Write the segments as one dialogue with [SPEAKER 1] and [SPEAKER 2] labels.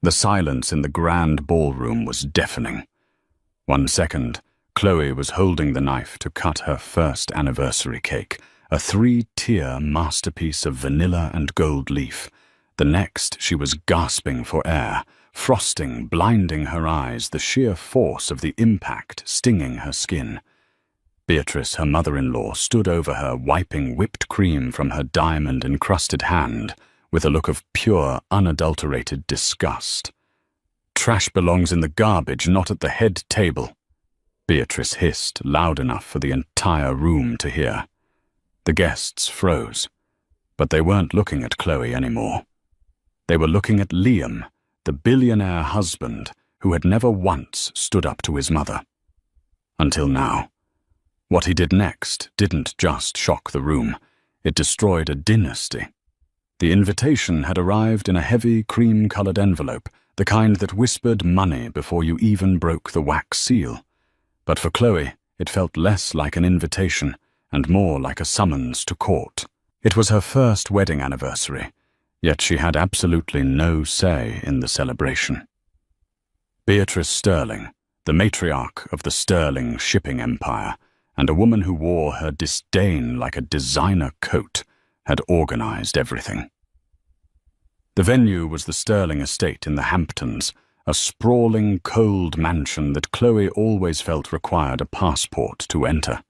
[SPEAKER 1] The silence in the grand ballroom was deafening. 1 second, Chloe was holding the knife to cut her first anniversary cake, a 3-tier masterpiece of vanilla and gold leaf. The next, she was gasping for air, frosting blinding her eyes, the sheer force of the impact stinging her skin. Beatrice, her mother-in-law, stood over her, wiping whipped cream from her diamond-encrusted hand with a look of pure, unadulterated disgust. "Trash belongs in the garbage, not at the head table," Beatrice hissed, loud enough for the entire room to hear. The guests froze, but they weren't looking at Chloe anymore. They were looking at Liam, the billionaire husband who had never once stood up to his mother. Until now. What he did next didn't just shock the room, it destroyed a dynasty. The invitation had arrived in a heavy, cream-colored envelope, the kind that whispered money before you even broke the wax seal. But for Chloe, it felt less like an invitation and more like a summons to court. It was her first wedding anniversary, yet she had absolutely no say in the celebration. Beatrice Sterling, the matriarch of the Sterling shipping empire, and a woman who wore her disdain like a designer coat, had organized everything. The venue was the Sterling estate in the Hamptons, a sprawling, cold mansion that Chloe always felt required a passport to enter.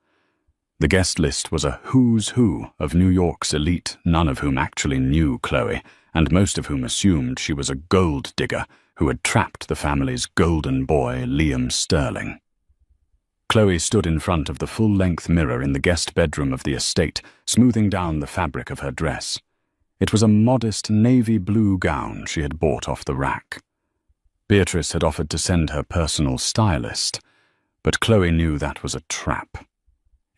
[SPEAKER 1] The guest list was a who's who of New York's elite, none of whom actually knew Chloe, and most of whom assumed she was a gold digger who had trapped the family's golden boy, Liam Sterling. Chloe stood in front of the full-length mirror in the guest bedroom of the estate, smoothing down the fabric of her dress. It was a modest navy blue gown she had bought off the rack. Beatrice had offered to send her personal stylist, but Chloe knew that was a trap.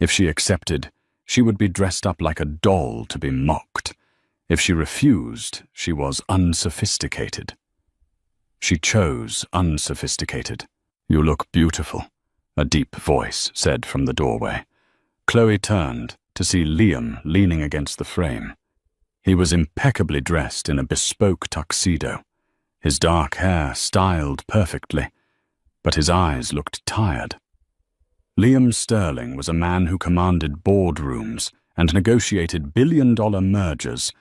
[SPEAKER 1] If she accepted, she would be dressed up like a doll to be mocked. If she refused, she was unsophisticated. She chose unsophisticated. "You look beautiful," a deep voice said from the doorway. Chloe turned to see Liam leaning against the frame. He was impeccably dressed in a bespoke tuxedo, his dark hair styled perfectly, but his eyes looked tired. Liam Sterling was a man who commanded boardrooms and negotiated billion-dollar mergers,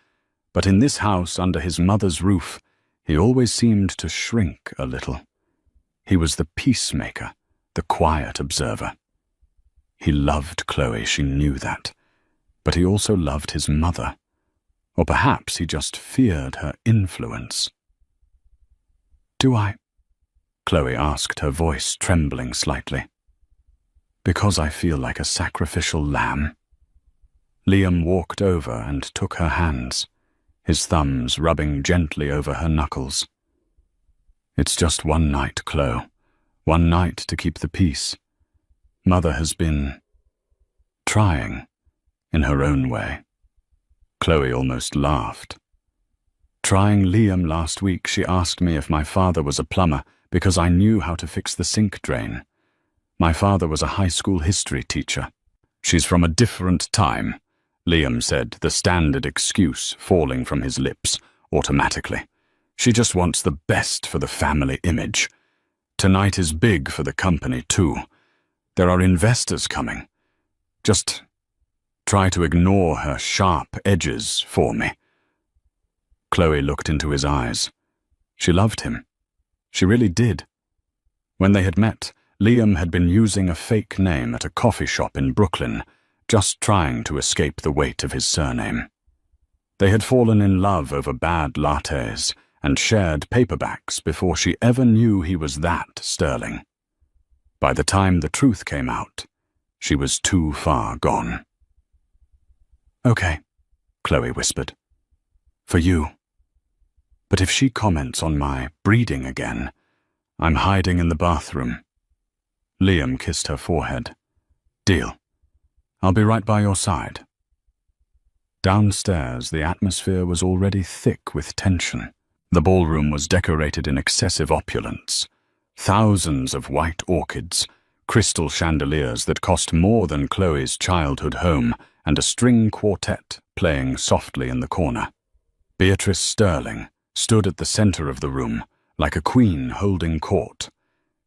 [SPEAKER 1] but in this house under his mother's roof, he always seemed to shrink a little. He was the peacemaker, the quiet observer. He loved Chloe, she knew that, but he also loved his mother. Or perhaps he just feared her influence. "Do I?" Chloe asked, her voice trembling slightly. "Because I feel like a sacrificial lamb." Liam walked over and took her hands, his thumbs rubbing gently over her knuckles. "It's just one night, Chloe. One night to keep the peace. Mother has been trying in her own way." Chloe almost laughed. "Trying Liam last week, she asked me if my father was a plumber because I knew how to fix the sink drain. My father was a high school history teacher." "She's from a different time," Liam said, the standard excuse falling from his lips automatically. "She just wants the best for the family image. Tonight is big for the company, too. There are investors coming. Just try to ignore her sharp edges for me." Chloe looked into his eyes. She loved him. She really did. When they had met, Liam had been using a fake name at a coffee shop in Brooklyn, just trying to escape the weight of his surname. They had fallen in love over bad lattes and shared paperbacks before she ever knew he was that Sterling. By the time the truth came out, she was too far gone. "Okay," Chloe whispered. "For you. But if she comments on my breeding again, I'm hiding in the bathroom." Liam kissed her forehead. "Deal. I'll be right by your side." Downstairs, the atmosphere was already thick with tension. The ballroom was decorated in excessive opulence. Thousands of white orchids, crystal chandeliers that cost more than Chloe's childhood home, and a string quartet playing softly in the corner. Beatrice Sterling stood at the center of the room, like a queen holding court.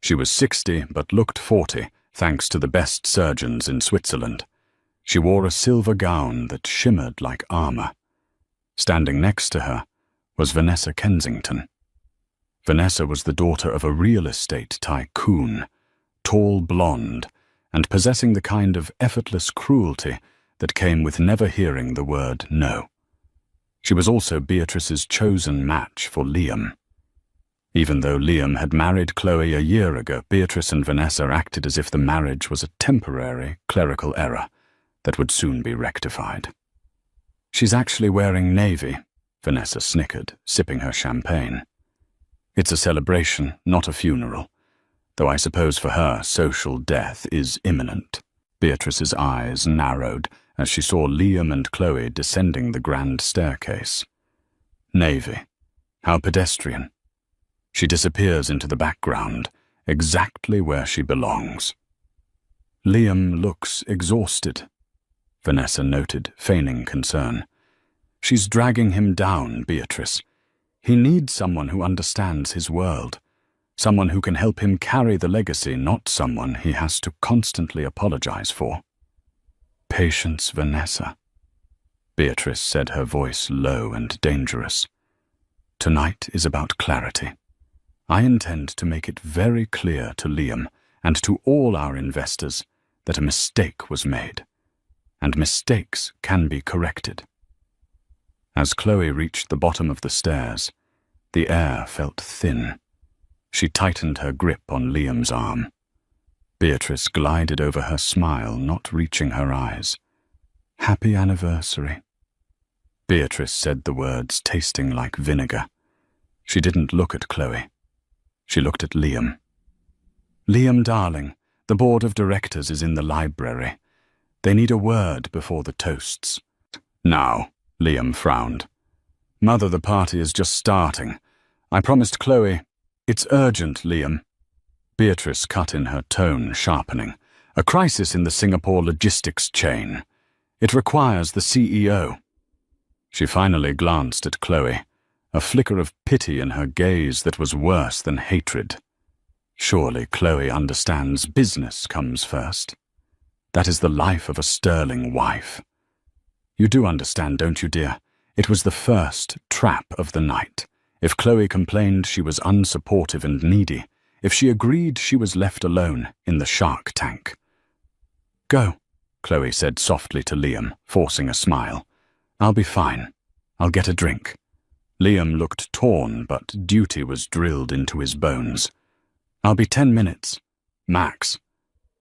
[SPEAKER 1] She was 60 but looked 40, thanks to the best surgeons in Switzerland. She wore a silver gown that shimmered like armor. Standing next to her was Vanessa Kensington. Vanessa was the daughter of a real estate tycoon, tall blonde, and possessing the kind of effortless cruelty that came with never hearing the word no. She was also Beatrice's chosen match for Liam. Even though Liam had married Chloe a year ago, Beatrice and Vanessa acted as if the marriage was a temporary clerical error that would soon be rectified. "She's actually wearing navy," Vanessa snickered, sipping her champagne. "It's a celebration, not a funeral, though I suppose for her social death is imminent." Beatrice's eyes narrowed as she saw Liam and Chloe descending the grand staircase. Navy. How pedestrian. She disappears into the background, exactly where she belongs. "Liam looks exhausted," Vanessa noted, feigning concern. "She's dragging him down, Beatrice. He needs someone who understands his world, someone who can help him carry the legacy, not someone he has to constantly apologize for." "Patience, Vanessa," Beatrice said, her voice low and dangerous. "Tonight is about clarity. I intend to make it very clear to Liam and to all our investors that a mistake was made, and mistakes can be corrected." As Chloe reached the bottom of the stairs, the air felt thin. She tightened her grip on Liam's arm. Beatrice glided over her smile, not reaching her eyes. "Happy anniversary." Beatrice said the words tasting like vinegar. She didn't look at Chloe. She looked at Liam. "Liam, darling, the board of directors is in the library. They need a word before the toasts." "Now," Liam frowned. "Mother, the party is just starting. I promised Chloe—" "It's urgent, Liam." Beatrice cut in, her tone sharpening. "A crisis in the Singapore logistics chain. It requires the CEO." She finally glanced at Chloe, a flicker of pity in her gaze that was worse than hatred. Surely Chloe understands business comes first. That is the life of a sterling wife. You do understand, don't you, dear? It was the first trap of the night. If Chloe complained she was unsupportive and needy, if she agreed she was left alone in the shark tank. "Go," Chloe said softly to Liam, forcing a smile. "I'll be fine. I'll get a drink." Liam looked torn, but duty was drilled into his bones. "I'll be 10 minutes. Max."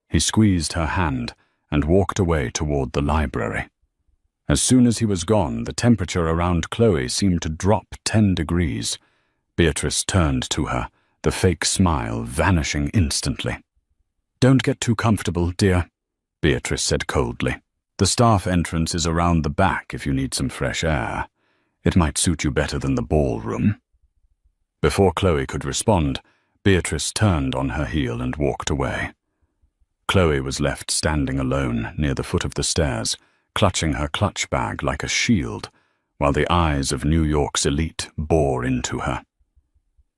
[SPEAKER 1] He squeezed her hand and walked away toward the library. As soon as he was gone, the temperature around Chloe seemed to drop 10 degrees. Beatrice turned to her, the fake smile vanishing instantly. "Don't get too comfortable, dear," Beatrice said coldly. "The staff entrance is around the back if you need some fresh air. It might suit you better than the ballroom." Before Chloe could respond, Beatrice turned on her heel and walked away. Chloe was left standing alone near the foot of the stairs, clutching her clutch bag like a shield, while the eyes of New York's elite bore into her.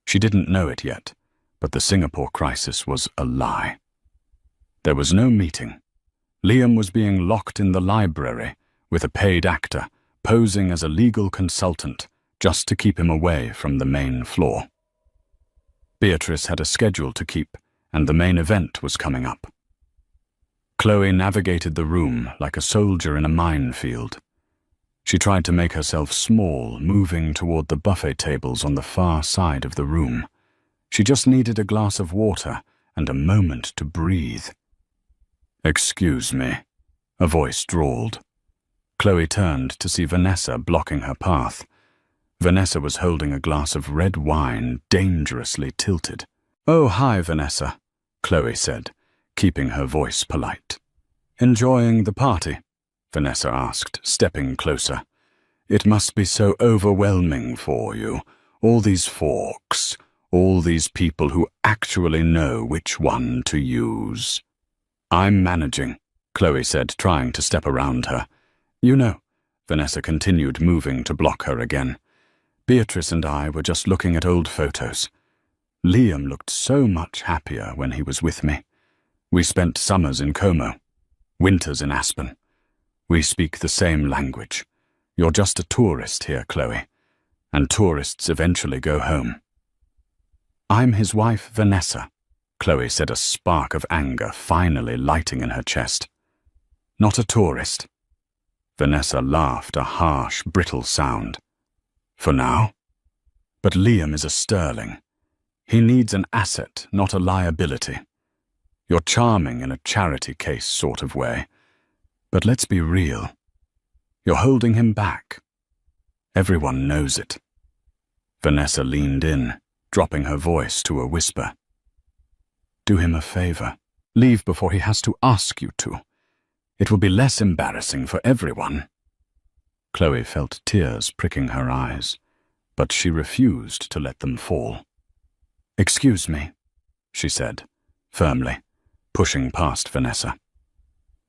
[SPEAKER 1] She didn't know it yet, but the Singapore crisis was a lie. There was no meeting. Liam was being locked in the library with a paid actor, posing as a legal consultant just to keep him away from the main floor. Beatrice had a schedule to keep, and the main event was coming up. Chloe navigated the room like a soldier in a minefield. She tried to make herself small, moving toward the buffet tables on the far side of the room. She just needed a glass of water and a moment to breathe. "Excuse me," a voice drawled. Chloe turned to see Vanessa blocking her path. Vanessa was holding a glass of red wine, dangerously tilted. "Oh, hi, Vanessa," Chloe said, keeping her voice polite. "Enjoying the party?" Vanessa asked, stepping closer. "It must be so overwhelming for you, all these forks, all these people who actually know which one to use." "I'm managing," Chloe said, trying to step around her. "You know," Vanessa continued, moving to block her again. "Beatrice and I were just looking at old photos. Liam looked so much happier when he was with me. We spent summers in Como, winters in Aspen. We speak the same language. You're just a tourist here, Chloe, and tourists eventually go home. I'm his wife, Vanessa, Chloe said, a spark of anger finally lighting in her chest. Not a tourist. Vanessa laughed, a harsh, brittle sound. For now? But Liam is a sterling. He needs an asset, not a liability. You're charming in a charity case sort of way. But let's be real. You're holding him back. Everyone knows it. Vanessa leaned in, dropping her voice to a whisper. Do him a favor. Leave before he has to ask you to. It will be less embarrassing for everyone. Chloe felt tears pricking her eyes, but she refused to let them fall. Excuse me, she said, firmly, pushing past Vanessa.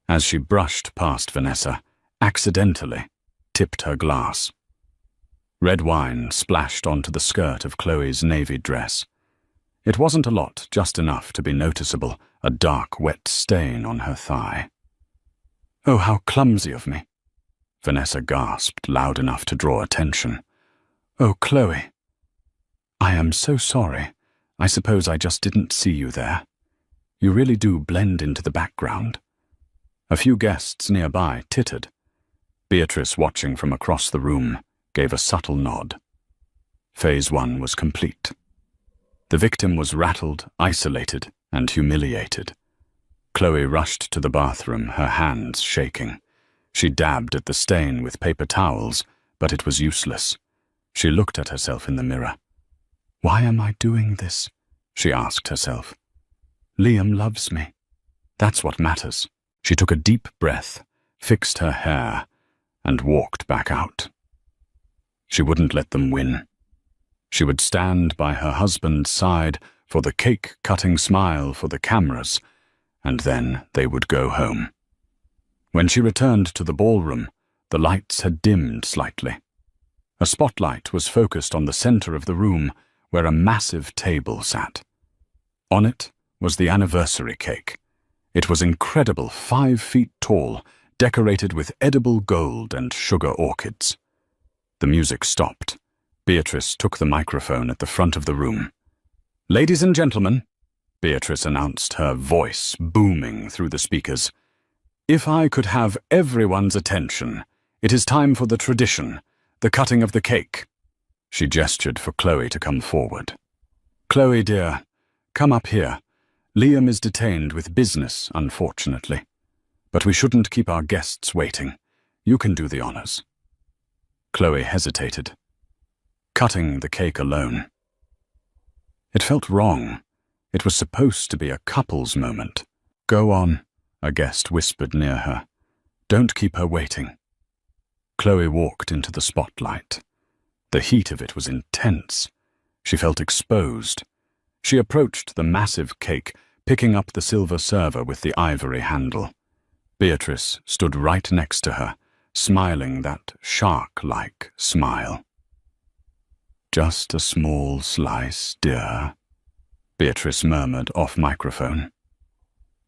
[SPEAKER 1] As she brushed past Vanessa, accidentally tipped her glass. Red wine splashed onto the skirt of Chloe's navy dress. It wasn't a lot, just enough to be noticeable, a dark, wet stain on her thigh. Oh, how clumsy of me, Vanessa gasped loud enough to draw attention. Oh, Chloe. I am so sorry. I suppose I just didn't see you there. You really do blend into the background. A few guests nearby tittered. Beatrice, watching from across the room, gave a subtle nod. Phase 1 was complete. The victim was rattled, isolated, and humiliated. Chloe rushed to the bathroom, her hands shaking. She dabbed at the stain with paper towels, but it was useless. She looked at herself in the mirror. Why am I doing this? She asked herself. Liam loves me. That's what matters. She took a deep breath, fixed her hair, and walked back out. She wouldn't let them win. She would stand by her husband's side for the cake-cutting smile for the cameras, and then they would go home. When she returned to the ballroom, the lights had dimmed slightly. A spotlight was focused on the center of the room, where a massive table sat. On it was the anniversary cake. It was incredible, 5 feet tall, decorated with edible gold and sugar orchids. The music stopped. Beatrice took the microphone at the front of the room. Ladies and gentlemen, Beatrice announced, her voice booming through the speakers. If I could have everyone's attention, it is time for the tradition, the cutting of the cake. She gestured for Chloe to come forward. Chloe, dear, come up here. Liam is detained with business, unfortunately. But we shouldn't keep our guests waiting. You can do the honors. Chloe hesitated, cutting the cake alone. It felt wrong. It was supposed to be a couple's moment. Go on, a guest whispered near her. Don't keep her waiting. Chloe walked into the spotlight. The heat of it was intense. She felt exposed. She approached the massive cake, picking up the silver server with the ivory handle. Beatrice stood right next to her, smiling that shark-like smile. Just a small slice, dear, Beatrice murmured off microphone.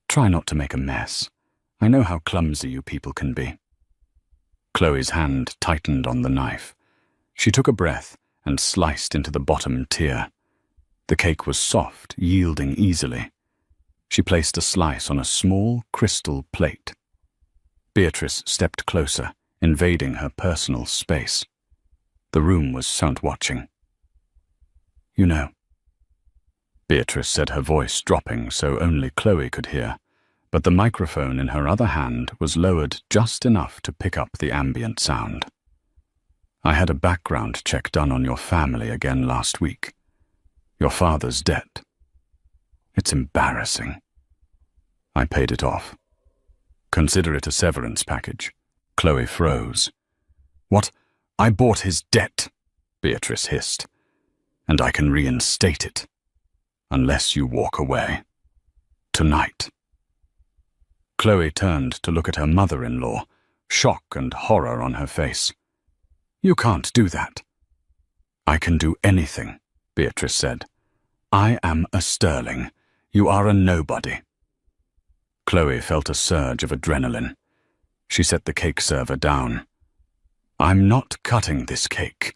[SPEAKER 1] Try not to make a mess. I know how clumsy you people can be. Chloe's hand tightened on the knife. She took a breath and sliced into the bottom tier. The cake was soft, yielding easily. She placed a slice on a small crystal plate. Beatrice stepped closer, invading her personal space. The room was sound watching. You know, Beatrice said, her voice dropping so only Chloe could hear, but the microphone in her other hand was lowered just enough to pick up the ambient sound. I had a background check done on your family again last week. Your father's debt. It's embarrassing. I paid it off. Consider it a severance package. Chloe froze. What? I bought his debt, Beatrice hissed. And I can reinstate it. Unless you walk away. Tonight. Chloe turned to look at her mother-in-law, shock and horror on her face. You can't do that. I can do anything, Beatrice said. I am a Sterling. You are a nobody." Chloe felt a surge of adrenaline. She set the cake server down. "I'm not cutting this cake,"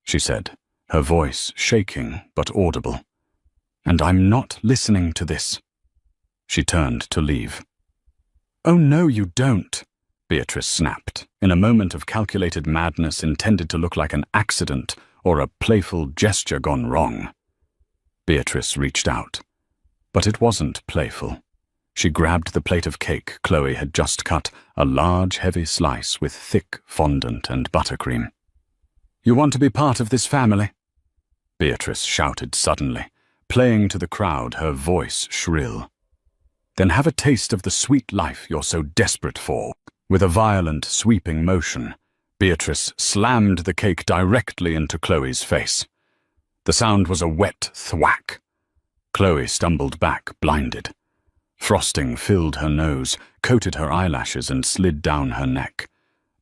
[SPEAKER 1] she said, her voice shaking but audible. "And I'm not listening to this." She turned to leave. "Oh no, you don't," Beatrice snapped, in a moment of calculated madness intended to look like an accident or a playful gesture gone wrong. Beatrice reached out. But it wasn't playful. She grabbed the plate of cake Chloe had just cut, a large, heavy slice with thick fondant and buttercream. "You want to be part of this family?" Beatrice shouted suddenly, playing to the crowd, her voice shrill. "Then have a taste of the sweet life you're so desperate for." With a violent, sweeping motion, Beatrice slammed the cake directly into Chloe's face. The sound was a wet thwack. Chloe stumbled back, blinded. Frosting filled her nose, coated her eyelashes, and slid down her neck.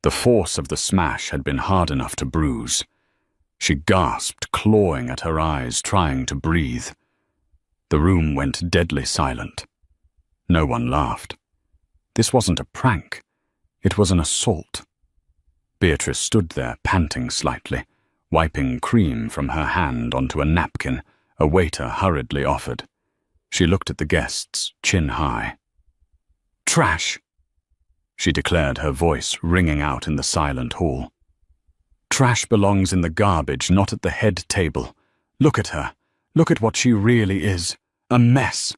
[SPEAKER 1] The force of the smash had been hard enough to bruise. She gasped, clawing at her eyes, trying to breathe. The room went deadly silent. No one laughed. This wasn't a prank. It was an assault. Beatrice stood there, panting slightly, wiping cream from her hand onto a napkin a waiter hurriedly offered. She looked at the guests, chin high. "Trash!" she declared, her voice ringing out in the silent hall. "Trash belongs in the garbage, not at the head table. Look at her. Look at what she really is. A mess."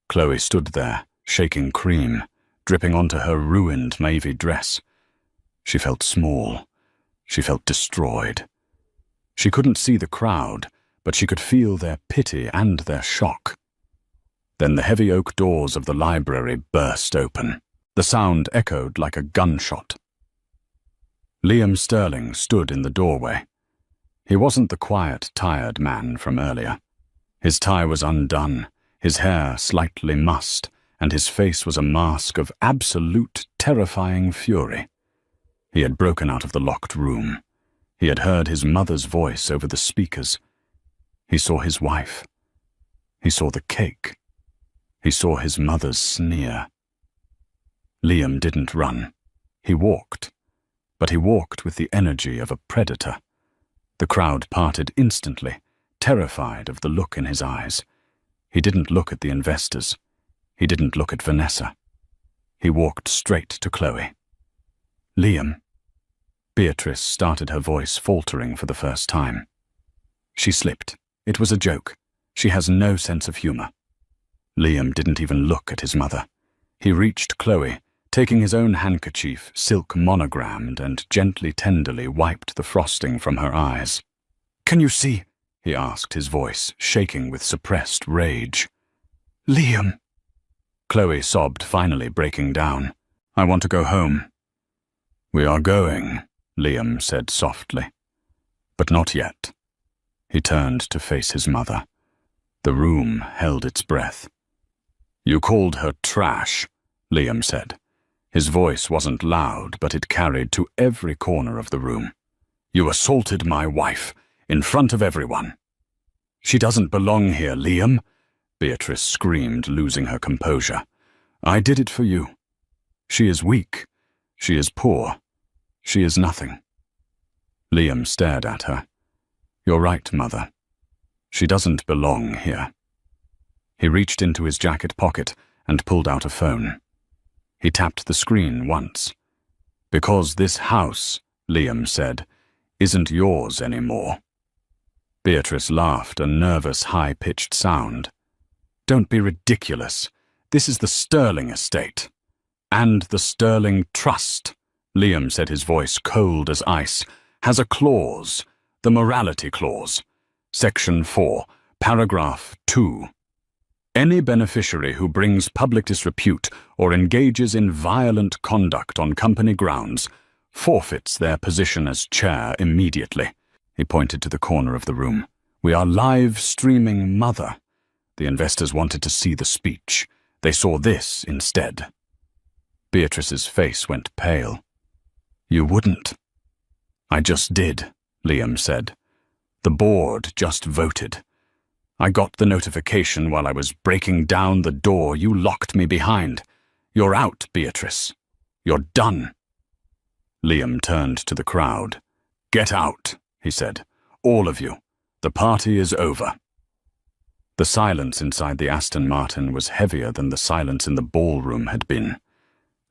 [SPEAKER 1] Chloe stood there, shaking cream, dripping onto her ruined navy dress. She felt small. She felt destroyed. She couldn't see the crowd, but she could feel their pity and their shock. Then the heavy oak doors of the library burst open. The sound echoed like a gunshot. Liam Sterling stood in the doorway. He wasn't the quiet, tired man from earlier. His tie was undone, his hair slightly mussed, and his face was a mask of absolute, terrifying fury. He had broken out of the locked room. He had heard his mother's voice over the speakers. He saw his wife. He saw the cake. He saw his mother's sneer. Liam didn't run. He walked. But he walked with the energy of a predator. The crowd parted instantly, terrified of the look in his eyes. He didn't look at the investors. He didn't look at Vanessa. He walked straight to Chloe. "Liam." Beatrice started, her voice faltering for the first time. She slipped. It was a joke. She has no sense of humor. Liam didn't even look at his mother. He reached Chloe, taking his own handkerchief, silk monogrammed, and gently, tenderly wiped the frosting from her eyes. "Can you see?" he asked, his voice shaking with suppressed rage. "Liam." Chloe sobbed, finally breaking down. "I want to go home." "We are going," Liam said softly. "But not yet." He turned to face his mother. The room held its breath. "You called her trash," Liam said. His voice wasn't loud, but it carried to every corner of the room. "You assaulted my wife, in front of everyone." "She doesn't belong here, Liam," Beatrice screamed, losing her composure. "I did it for you. She is weak. She is poor. She is nothing." Liam stared at her. "You're right, Mother. She doesn't belong here." He reached into his jacket pocket and pulled out a phone. He tapped the screen once. "Because this house," Liam said, "isn't yours anymore." Beatrice laughed, a nervous, high-pitched sound. "Don't be ridiculous. This is the Sterling estate." "And the Sterling Trust," Liam said, his voice cold as ice, "has a clause, the morality clause. Section 4, paragraph 2. Any beneficiary who brings public disrepute or engages in violent conduct on company grounds forfeits their position as chair immediately." He pointed to the corner of the room. "We are live streaming Mother." The investors wanted to see the speech. They saw this instead. Beatrice's face went pale. "You wouldn't." "I just did," Liam said. "The board just voted. I got the notification while I was breaking down the door you locked me behind. You're out, Beatrice. You're done." Liam turned to the crowd. "Get out," he said. "All of you. The party is over." The silence inside the Aston Martin was heavier than the silence in the ballroom had been.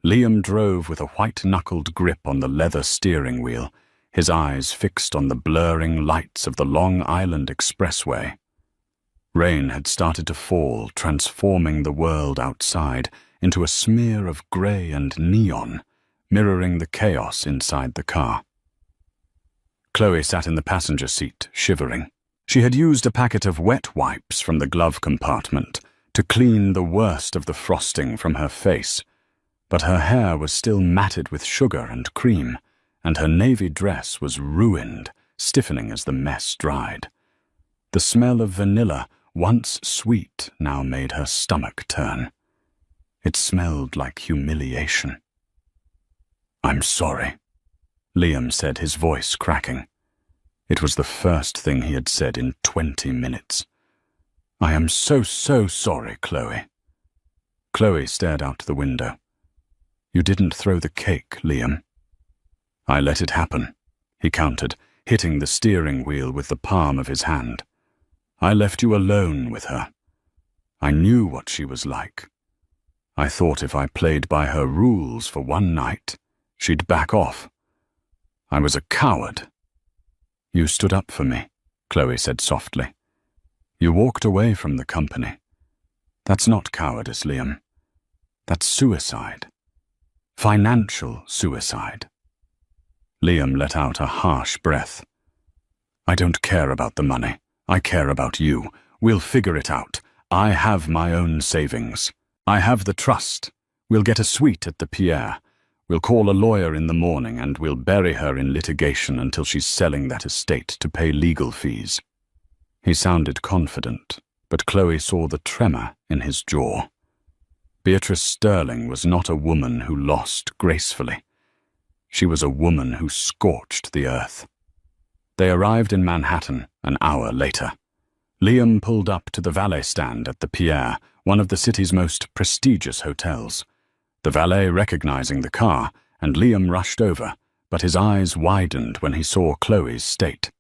[SPEAKER 1] Liam drove with a white-knuckled grip on the leather steering wheel, his eyes fixed on the blurring lights of the Long Island Expressway. Rain had started to fall, transforming the world outside into a smear of grey and neon, mirroring the chaos inside the car. Chloe sat in the passenger seat, shivering. She had used a packet of wet wipes from the glove compartment to clean the worst of the frosting from her face, but her hair was still matted with sugar and cream, and her navy dress was ruined, stiffening as the mess dried. The smell of vanilla, once sweet, now made her stomach turn. It smelled like humiliation. "I'm sorry," Liam said, his voice cracking. It was the first thing he had said in 20 minutes. "I am so sorry, Chloe." Chloe stared out the window. "You didn't throw the cake, Liam." "I let it happen," he countered, hitting the steering wheel with the palm of his hand. "I left you alone with her. I knew what she was like. I thought if I played by her rules for one night, she'd back off. I was a coward." "You stood up for me," Chloe said softly. "You walked away from the company. That's not cowardice, Liam. That's suicide. Financial suicide." Liam let out a harsh breath. "I don't care about the money. I care about you. We'll figure it out. I have my own savings. I have the trust. We'll get a suite at the Pierre. We'll call a lawyer in the morning and we'll bury her in litigation until she's selling that estate to pay legal fees." He sounded confident, but Chloe saw the tremor in his jaw. Beatrice Sterling was not a woman who lost gracefully. She was a woman who scorched the earth. They arrived in Manhattan an hour later. Liam pulled up to the valet stand at the Pierre, one of the city's most prestigious hotels. The valet recognizing the car, and Liam rushed over, but his eyes widened when he saw Chloe's state.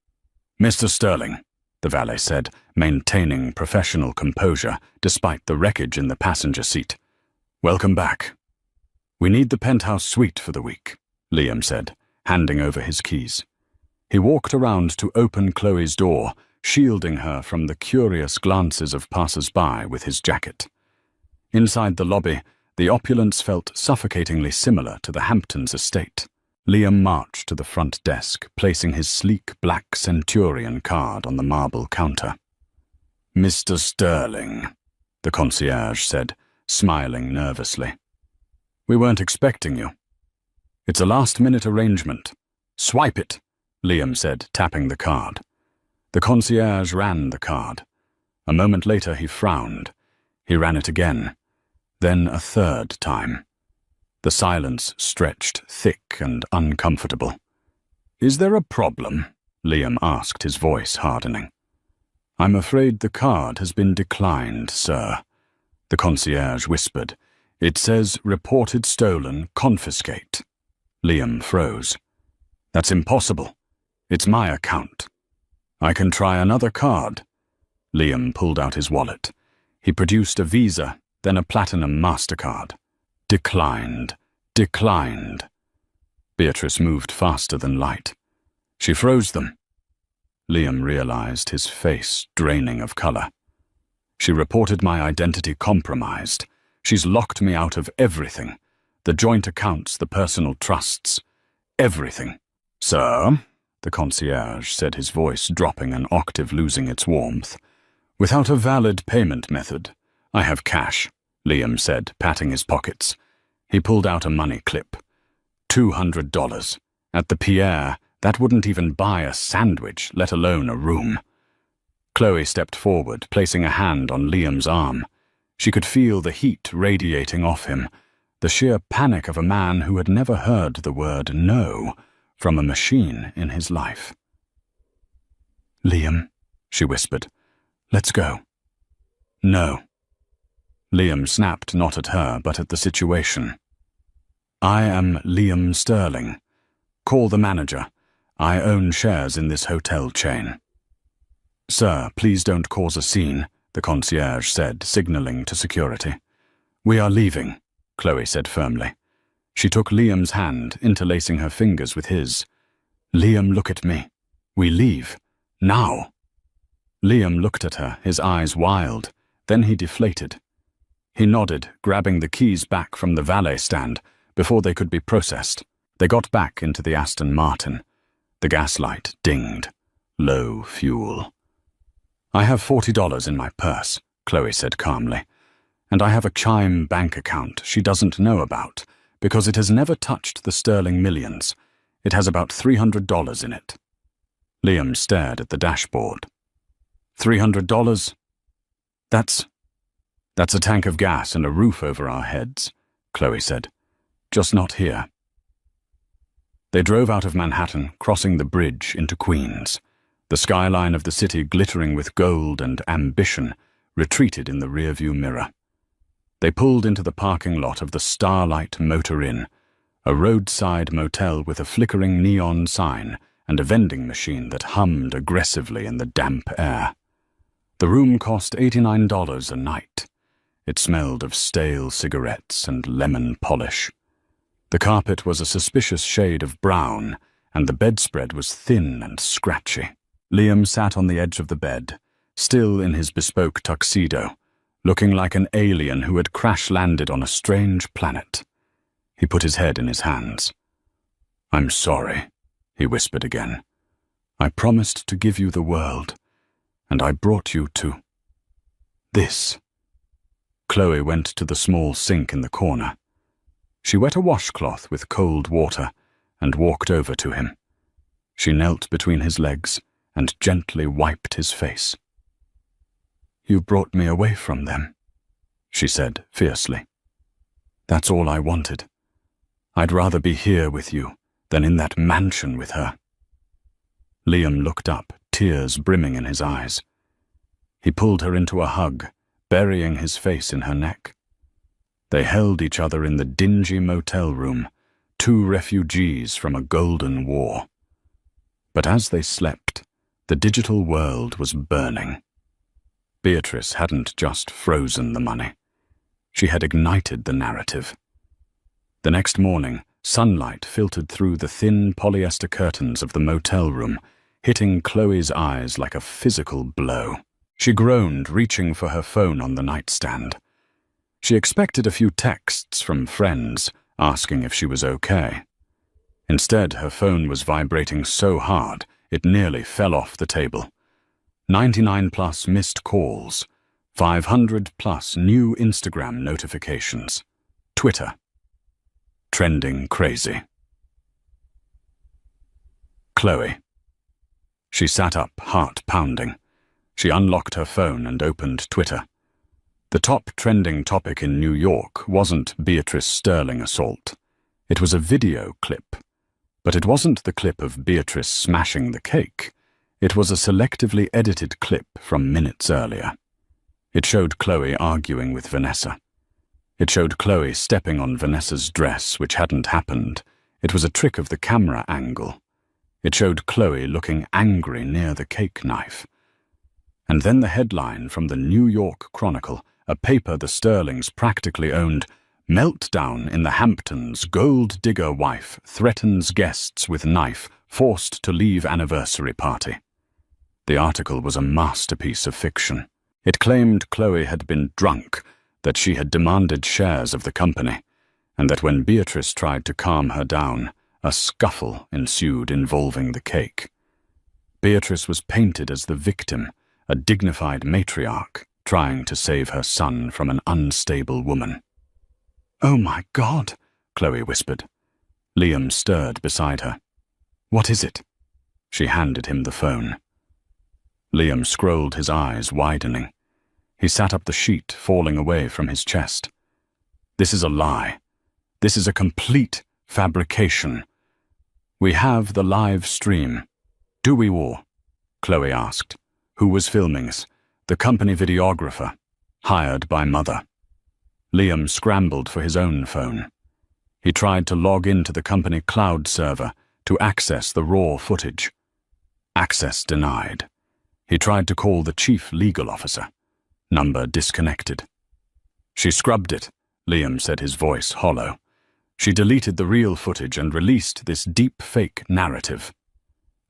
[SPEAKER 1] "Mr. Sterling," the valet said, maintaining professional composure despite the wreckage in the passenger seat. "Welcome back." "We need the penthouse suite for the week," Liam said, handing over his keys. He walked around to open Chloe's door, shielding her from the curious glances of passers-by with his jacket. Inside the lobby, the opulence felt suffocatingly similar to the Hamptons estate. Liam marched to the front desk, placing his sleek black Centurion card on the marble counter. "Mr. Sterling," the concierge said, smiling nervously. "We weren't expecting you." "It's a last-minute arrangement." "Swipe it," Liam said, tapping the card. The concierge ran the card. A moment later he frowned. He ran it again, then a third time. The silence stretched thick and uncomfortable. "Is there a problem?" Liam asked, his voice hardening. "I'm afraid the card has been declined, sir," the concierge whispered. "It says reported stolen, confiscate." Liam froze. "That's impossible. It's my account." "I can try another card." Liam pulled out his wallet. He produced a Visa, then a Platinum MasterCard. Declined. Declined. Beatrice moved faster than light. "She froze them." Liam realized, his face draining of color. "She reported my identity compromised. She's locked me out of everything. The joint accounts, the personal trusts. Everything." "Sir," the concierge said, his voice dropping an octave, losing its warmth. "Without a valid payment method." "I have cash," Liam said, patting his pockets. He pulled out a money clip. $200. At the Pierre, that wouldn't even buy a sandwich, let alone a room. Chloe stepped forward, placing a hand on Liam's arm. She could feel the heat radiating off him, the sheer panic of a man who had never heard the word no from a machine in his life. "Liam," she whispered, Let's go." "No." Liam snapped not at her, but at the situation. "I am Liam Sterling. Call the manager. I own shares in this hotel chain." "Sir, please don't cause a scene," the concierge said, signaling to security. "We are leaving," Chloe said firmly. She took Liam's hand, interlacing her fingers with his. "Liam, look at me. We leave. Now." Liam looked at her, his eyes wild. Then he deflated. He nodded, grabbing the keys back from the valet stand before they could be processed. They got back into the Aston Martin. The gaslight dinged. Low fuel. "I have $40 in my purse," Chloe said calmly. "And I have a Chime bank account she doesn't know about, because it has never touched the sterling millions. It has about $300 in it." Liam stared at the dashboard. $300? That's a tank of gas and a roof over our heads," Chloe said. "Just not here." They drove out of Manhattan, crossing the bridge into Queens. The skyline of the city, glittering with gold and ambition, retreated in the rearview mirror. They pulled into the parking lot of the Starlight Motor Inn, a roadside motel with a flickering neon sign and a vending machine that hummed aggressively in the damp air. The room cost $89 a night. It smelled of stale cigarettes and lemon polish. The carpet was a suspicious shade of brown, and the bedspread was thin and scratchy. Liam sat on the edge of the bed, still in his bespoke tuxedo, looking like an alien who had crash-landed on a strange planet. He put his head in his hands. "I'm sorry," he whispered again. "I promised to give you the world, and I brought you to this." Chloe went to the small sink in the corner. She wet a washcloth with cold water and walked over to him. She knelt between his legs and gently wiped his face. "You brought me away from them," she said fiercely. "That's all I wanted. I'd rather be here with you than in that mansion with her." Liam looked up, tears brimming in his eyes. He pulled her into a hug, burying his face in her neck. They held each other in the dingy motel room, two refugees from a golden war. But as they slept, the digital world was burning. Beatrice hadn't just frozen the money. She had ignited the narrative. The next morning, sunlight filtered through the thin polyester curtains of the motel room, hitting Chloe's eyes like a physical blow. She groaned, reaching for her phone on the nightstand. She expected a few texts from friends, asking if she was okay. Instead, her phone was vibrating so hard, it nearly fell off the table. 99+ missed calls, 500+ new Instagram notifications. Twitter. Trending crazy. Chloe. She sat up, heart pounding. She unlocked her phone and opened Twitter. The top trending topic in New York wasn't Beatrice Sterling assault. It was a video clip. But it wasn't the clip of Beatrice smashing the cake. It was a selectively edited clip from minutes earlier. It showed Chloe arguing with Vanessa. It showed Chloe stepping on Vanessa's dress, which hadn't happened. It was a trick of the camera angle. It showed Chloe looking angry near the cake knife. And then the headline from the New York Chronicle, a paper the Sterlings practically owned, "Meltdown in the Hamptons, gold digger wife threatens guests with knife, forced to leave anniversary party." The article was a masterpiece of fiction. It claimed Chloe had been drunk, that she had demanded shares of the company, and that when Beatrice tried to calm her down, a scuffle ensued involving the cake. Beatrice was painted as the victim, a dignified matriarch, trying to save her son from an unstable woman. "Oh my God," Chloe whispered. Liam stirred beside her. "What is it?" She handed him the phone. Liam scrolled, his eyes widening. He sat up the sheet, falling away from his chest. "This is a lie. This is a complete fabrication. We have the live stream. Do we, War?" Chloe asked. "Who was filming us? The company videographer, hired by Mother. Liam scrambled for his own phone. He tried to log into the company cloud server to access the raw footage. Access denied. He tried to call the chief legal officer. Number disconnected. She scrubbed it, Liam said, his voice hollow. She deleted the real footage and released this deep fake narrative.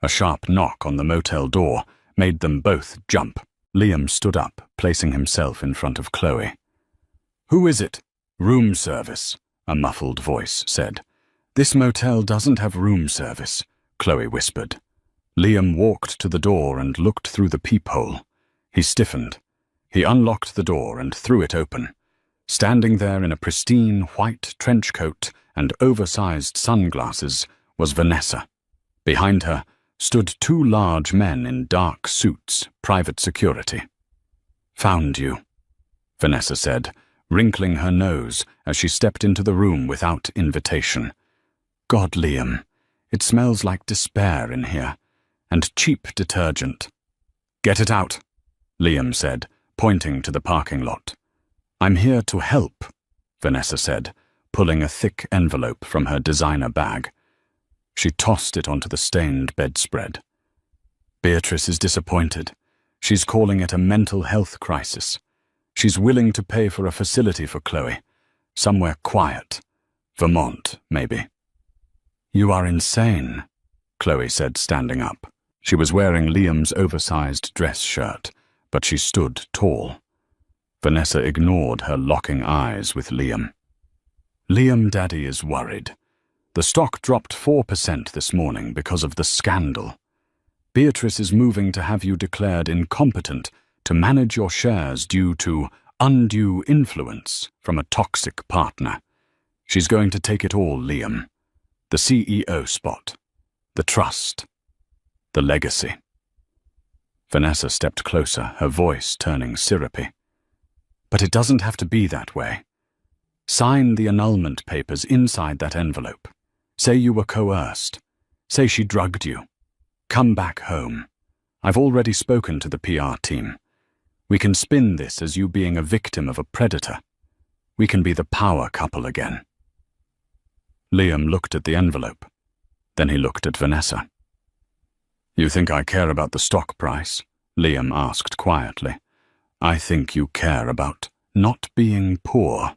[SPEAKER 1] A sharp knock on the motel door made them both jump. Liam stood up, placing himself in front of Chloe. "Who is it?" "Room service," a muffled voice said. "This motel doesn't have room service," Chloe whispered. Liam walked to the door and looked through the peephole. He stiffened. He unlocked the door and threw it open. Standing there in a pristine white trench coat and oversized sunglasses was Vanessa. Behind her stood two large men in dark suits, private security. "Found you," Vanessa said, wrinkling her nose as she stepped into the room without invitation. "God, Liam, it smells like despair in here, and cheap detergent." "Get it out," Liam said, pointing to the parking lot. "I'm here to help," Vanessa said, pulling a thick envelope from her designer bag. She tossed it onto the stained bedspread. "Beatrice is disappointed. She's calling it a mental health crisis. She's willing to pay for a facility for Chloe. Somewhere quiet. Vermont, maybe." "You are insane," Chloe said, standing up. She was wearing Liam's oversized dress shirt, but she stood tall. Vanessa ignored her locking eyes with Liam. "Liam, Daddy is worried. The stock dropped 4% this morning because of the scandal. Beatrice is moving to have you declared incompetent to manage your shares due to undue influence from a toxic partner. She's going to take it all, Liam. The CEO spot, the trust, the legacy." Vanessa stepped closer, her voice turning syrupy. "But it doesn't have to be that way. Sign the annulment papers inside that envelope. Say you were coerced. Say she drugged you. Come back home. I've already spoken to the PR team. We can spin this as you being a victim of a predator. We can be the power couple again." Liam looked at the envelope. Then he looked at Vanessa. "You think I care about the stock price?" Liam asked quietly. "I think you care about not being poor."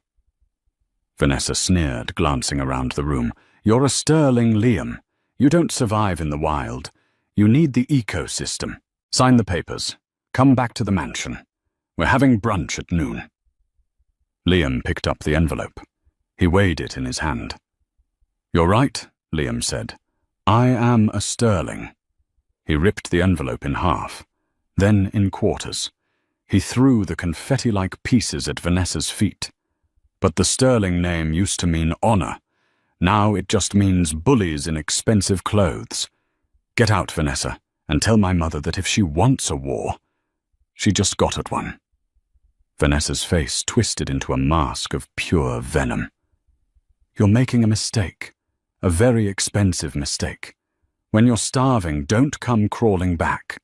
[SPEAKER 1] Vanessa sneered, glancing around the room. "You're a sterling, Liam. You don't survive in the wild. You need the ecosystem. Sign the papers. Come back to the mansion. We're having brunch at noon." Liam picked up the envelope. He weighed it in his hand. "You're right," Liam said. "I am a sterling." He ripped the envelope in half, then in quarters. He threw the confetti-like pieces at Vanessa's feet. "But the sterling name used to mean honor. Now it just means bullies in expensive clothes. Get out, Vanessa, and tell my mother that if she wants a war, she just got at one." Vanessa's face twisted into a mask of pure venom. "You're making a mistake, a very expensive mistake. When you're starving, don't come crawling back."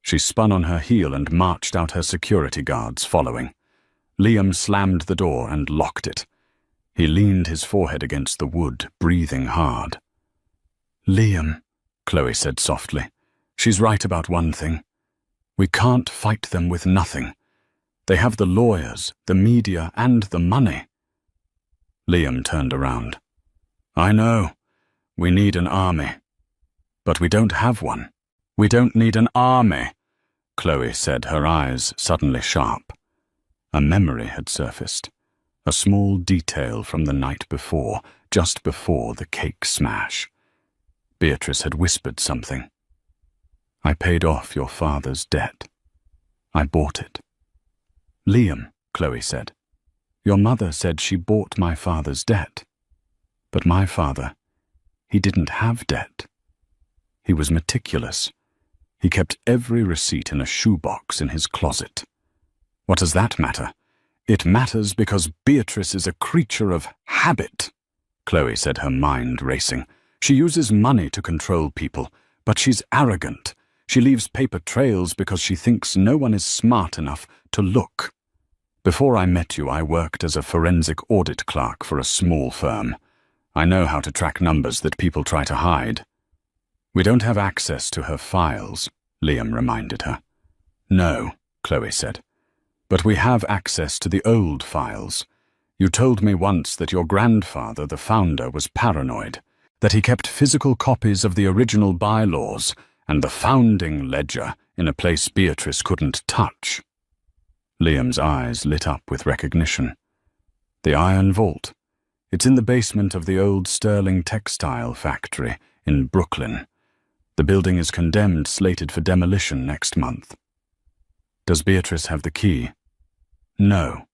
[SPEAKER 1] She spun on her heel and marched out, her security guards following. Liam slammed the door and locked it. He leaned his forehead against the wood, breathing hard. "Liam," Chloe said softly, "she's right about one thing. We can't fight them with nothing. They have the lawyers, the media, and the money." Liam turned around. "I know. We need an army. But we don't have one." "We don't need an army," Chloe said, her eyes suddenly sharp. A memory had surfaced. A small detail from the night before, just before the cake smash. Beatrice had whispered something. "I paid off your father's debt. I bought it." "Liam," Chloe said, "your mother said she bought my father's debt. But my father, he didn't have debt. He was meticulous. He kept every receipt in a shoebox in his closet. What does that matter? It matters because Beatrice is a creature of habit," Chloe said, her mind racing. "She uses money to control people, but she's arrogant. She leaves paper trails because she thinks no one is smart enough to look. Before I met you, I worked as a forensic audit clerk for a small firm. I know how to track numbers that people try to hide. We don't have access to her files, Liam reminded her. No, Chloe said. But we have access to the old files. You told me once that your grandfather, the founder, was paranoid, that he kept physical copies of the original bylaws and the founding ledger in a place Beatrice couldn't touch. Liam's eyes lit up with recognition. The Iron Vault. It's in the basement of the old Sterling textile factory in Brooklyn. The building is condemned, slated for demolition next month. Does Beatrice have the key? No.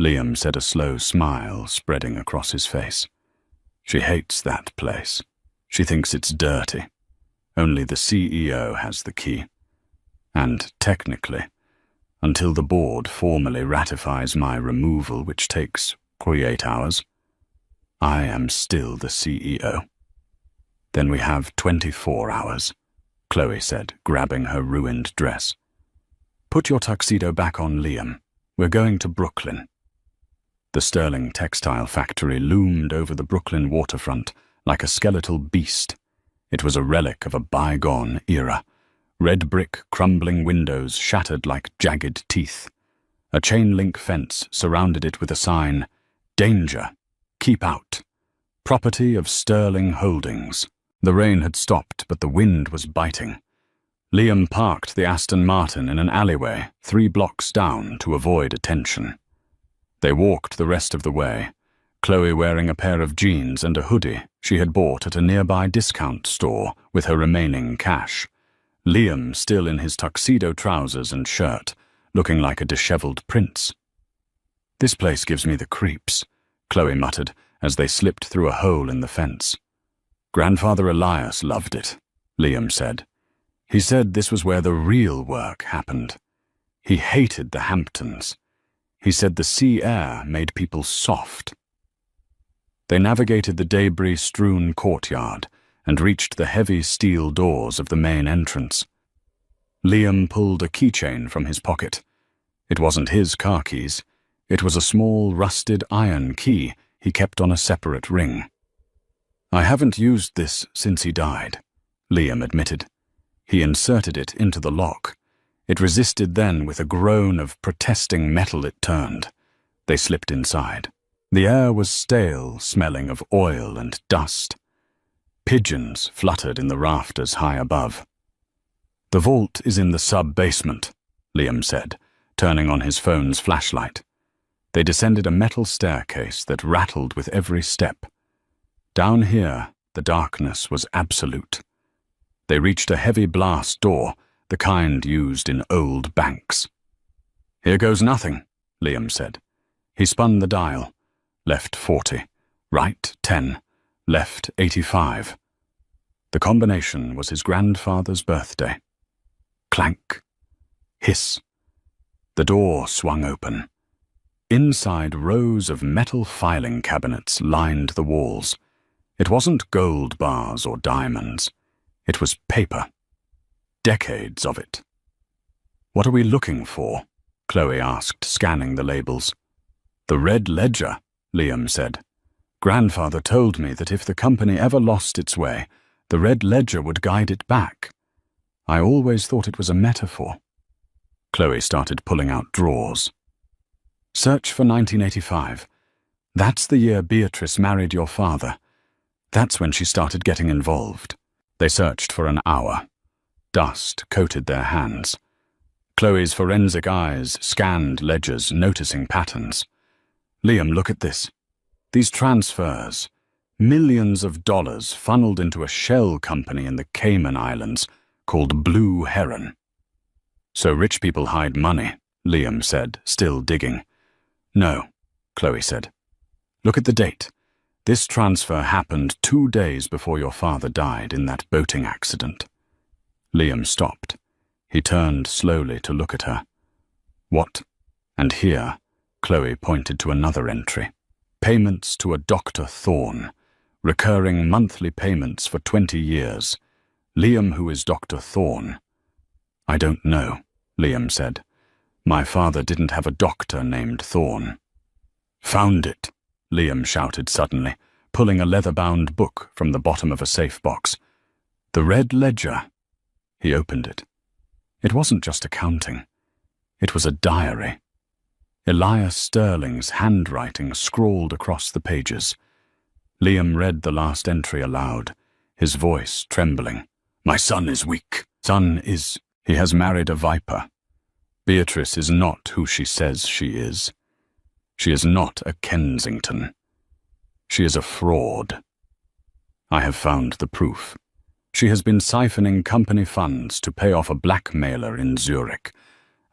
[SPEAKER 1] Liam said, a slow smile spreading across his face. She hates that place. She thinks it's dirty. Only the CEO has the key. And technically, until the board formally ratifies my removal, which takes 48 hours, I am still the CEO. Then we have 24 hours, Chloe said, grabbing her ruined dress. Put your tuxedo back on, Liam. We're going to Brooklyn. The Sterling textile factory loomed over the Brooklyn waterfront like a skeletal beast. It was a relic of a bygone era. Red brick, crumbling windows shattered like jagged teeth. A chain-link fence surrounded it with a sign, "Danger, keep out. Property of Sterling Holdings." The rain had stopped, but the wind was biting. Liam parked the Aston Martin in an alleyway 3 blocks down to avoid attention. They walked the rest of the way, Chloe wearing a pair of jeans and a hoodie she had bought at a nearby discount store with her remaining cash. Liam still in his tuxedo trousers and shirt, looking like a disheveled prince. "This place gives me the creeps," Chloe muttered as they slipped through a hole in the fence. "Grandfather Elias loved it," Liam said. "He said this was where the real work happened. He hated the Hamptons. He said the sea air made people soft." They navigated the debris-strewn courtyard and reached the heavy steel doors of the main entrance. Liam pulled a keychain from his pocket. It wasn't his car keys. It was a small, rusted iron key he kept on a separate ring. "I haven't used this since he died," Liam admitted. He inserted it into the lock. It resisted then with a groan of protesting metal it turned. They slipped inside. The air was stale, smelling of oil and dust. Pigeons fluttered in the rafters high above. "The vault is in the sub-basement," Liam said, turning on his phone's flashlight. They descended a metal staircase that rattled with every step. Down here, the darkness was absolute. They reached a heavy blast door, the kind used in old banks. "Here goes nothing," Liam said. He spun the dial. Left 40, right 10, left 85. The combination was his grandfather's birthday. Clank. Hiss. The door swung open. Inside, rows of metal filing cabinets lined the walls. It wasn't gold bars or diamonds. It was paper. Decades of it. "What are we looking for?" Chloe asked, scanning the labels. "The Red Ledger," Liam said. "Grandfather told me that if the company ever lost its way, the Red Ledger would guide it back. I always thought it was a metaphor." Chloe started pulling out drawers. "Search for 1985. That's the year Beatrice married your father. That's when she started getting involved." They searched for an hour. Dust coated their hands. Chloe's forensic eyes scanned ledgers, noticing patterns. "Liam, look at this. These transfers. Millions of dollars funneled into a shell company in the Cayman Islands called Blue Heron." "So rich people hide money," Liam said, still digging. "No," Chloe said. "Look at the date. This transfer happened 2 days before your father died in that boating accident." Liam stopped. He turned slowly to look at her. "What?" And here, Chloe pointed to another entry. "Payments to a Dr. Thorne. Recurring monthly payments for 20 years. Liam, who is Dr. Thorne, I don't know, Liam said. My father didn't have a doctor named Thorne. Found it, Liam shouted suddenly, pulling a leather-bound book from the bottom of a safe box. The Red Ledger. He opened it. It wasn't just accounting. It was a diary. Elias Sterling's handwriting scrawled across the pages. Liam read the last entry aloud, his voice trembling. My son is weak. He has married a viper. Beatrice is not who she says she is. She is not a Kensington. She is a fraud. I have found the proof. She has been siphoning company funds to pay off a blackmailer in Zurich.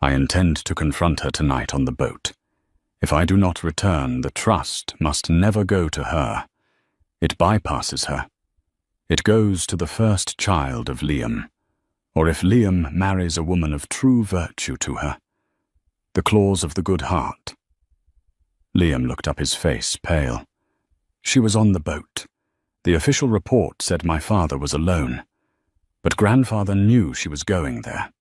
[SPEAKER 1] I intend to confront her tonight on the boat. If I do not return, the trust must never go to her. It bypasses her. It goes to the first child of Liam, or if Liam marries a woman of true virtue to her. The clause of the good heart. Liam looked up, his face pale. She was on the boat. The official report said my father was alone, but grandfather knew she was going there.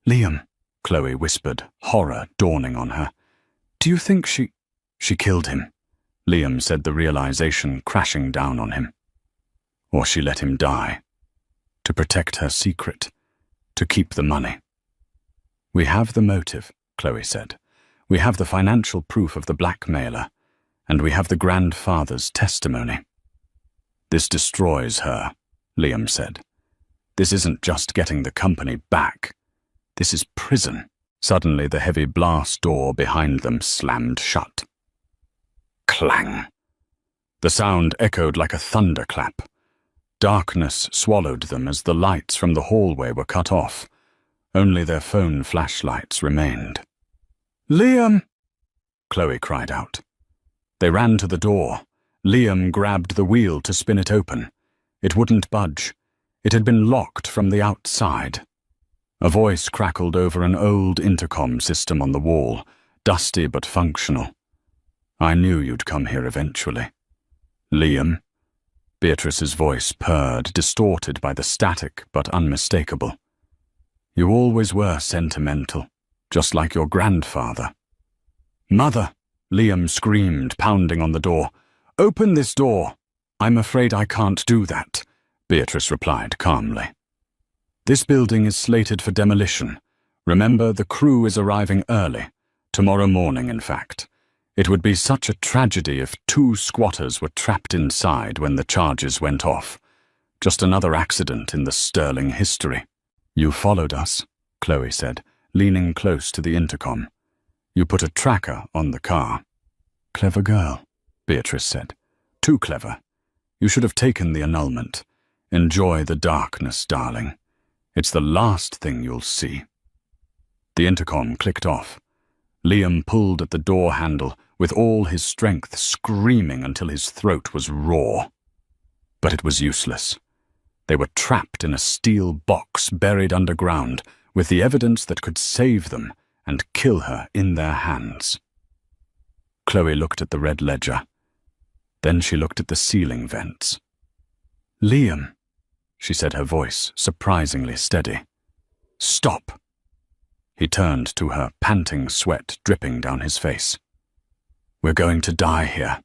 [SPEAKER 1] Liam, Chloe whispered, horror dawning on her. Do you think she killed him? Liam said, the realization crashing down on him. Or she let him die. To protect her secret. To keep the money. We have the motive, Chloe said. We have the financial proof of the blackmailer. And we have the grandfather's testimony. This destroys her, Liam said. This isn't just getting the company back. This is prison. Suddenly the heavy blast door behind them slammed shut. Clang. The sound echoed like a thunderclap. Darkness swallowed them as the lights from the hallway were cut off. Only their phone flashlights remained. Liam! Chloe cried out. They ran to the door. Liam grabbed the wheel to spin it open. It wouldn't budge. It had been locked from the outside. A voice crackled over an old intercom system on the wall, dusty but functional. I knew you'd come here eventually. Liam? Beatrice's voice purred, distorted by the static but unmistakable. You always were sentimental, just like your grandfather. Mother! Liam screamed, pounding on the door. Open this door! I'm afraid I can't do that, Beatrice replied calmly. This building is slated for demolition. Remember, the crew is arriving early. Tomorrow morning, in fact. It would be such a tragedy if 2 squatters were trapped inside when the charges went off. Just another accident in the Sterling history. You followed us, Chloe said, leaning close to the intercom. You put a tracker on the car. Clever girl, Beatrice said. Too clever. You should have taken the annulment. Enjoy the darkness, darling. It's the last thing you'll see. The intercom clicked off. Liam pulled at the door handle with all his strength, screaming until his throat was raw. But it was useless. They were trapped in a steel box buried underground with the evidence that could save them and kill her in their hands. Chloe looked at the red ledger. Then she looked at the ceiling vents. Liam, she said, her voice surprisingly steady. Stop. He turned to her, panting, sweat dripping down his face. We're going to die here.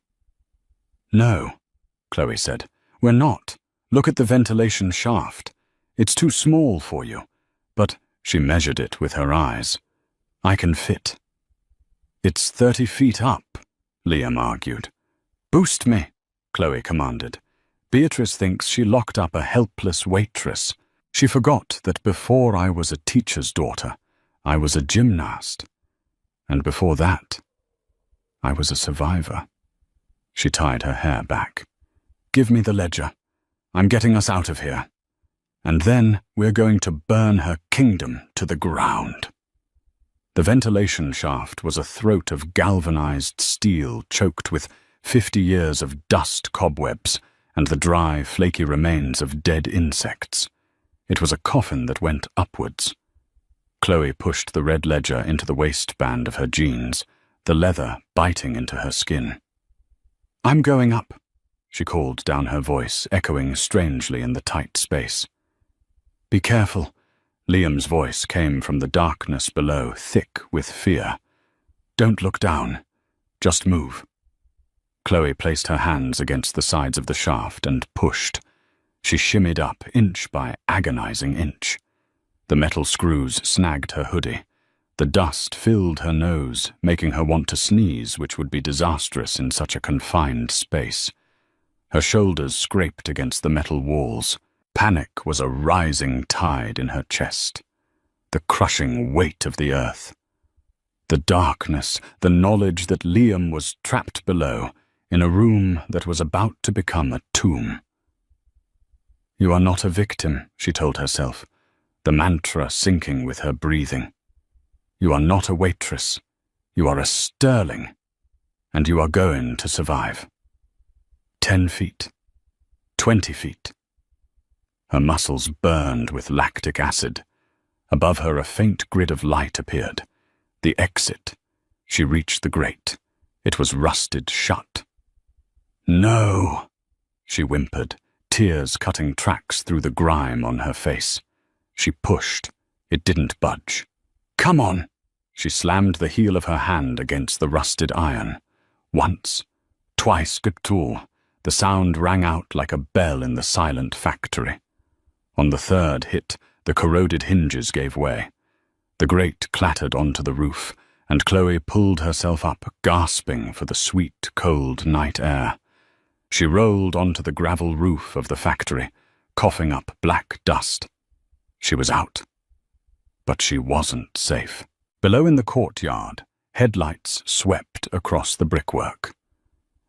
[SPEAKER 1] No, Chloe said. We're not. Look at the ventilation shaft. It's too small for you. But she measured it with her eyes. I can fit. It's 30 feet up, Liam argued. Boost me, Chloe commanded. Beatrice thinks she locked up a helpless waitress. She forgot that before I was a teacher's daughter, I was a gymnast. And before that, I was a survivor. She tied her hair back. Give me the ledger. I'm getting us out of here. And then we're going to burn her kingdom to the ground. The ventilation shaft was a throat of galvanized steel choked with 50 years of dust cobwebs and the dry, flaky remains of dead insects. It was a coffin that went upwards. Chloe pushed the red ledger into the waistband of her jeans, the leather biting into her skin. I'm going up, she called down, her voice echoing strangely in the tight space. Be careful. Liam's voice came from the darkness below, thick with fear. "Don't look down. Just move." Chloe placed her hands against the sides of the shaft and pushed. She shimmied up, inch by agonizing inch. The metal screws snagged her hoodie. The dust filled her nose, making her want to sneeze, which would be disastrous in such a confined space. Her shoulders scraped against the metal walls. Panic was a rising tide in her chest. The crushing weight of the earth. The darkness, the knowledge that Liam was trapped below, in a room that was about to become a tomb. "You are not a victim," she told herself, the mantra sinking with her breathing. "You are not a waitress. You are a Sterling, and you are going to survive." 10 feet. 20 feet. Her muscles burned with lactic acid. Above her a faint grid of light appeared. The exit. She reached the grate. It was rusted shut. "No," she whimpered, tears cutting tracks through the grime on her face. She pushed. It didn't budge. "Come on!" She slammed the heel of her hand against the rusted iron. Once, twice, Geptul. The sound rang out like a bell in the silent factory. On the third hit, the corroded hinges gave way. The grate clattered onto the roof, and Chloe pulled herself up, gasping for the sweet, cold night air. She rolled onto the gravel roof of the factory, coughing up black dust. She was out. But she wasn't safe. Below in the courtyard, headlights swept across the brickwork.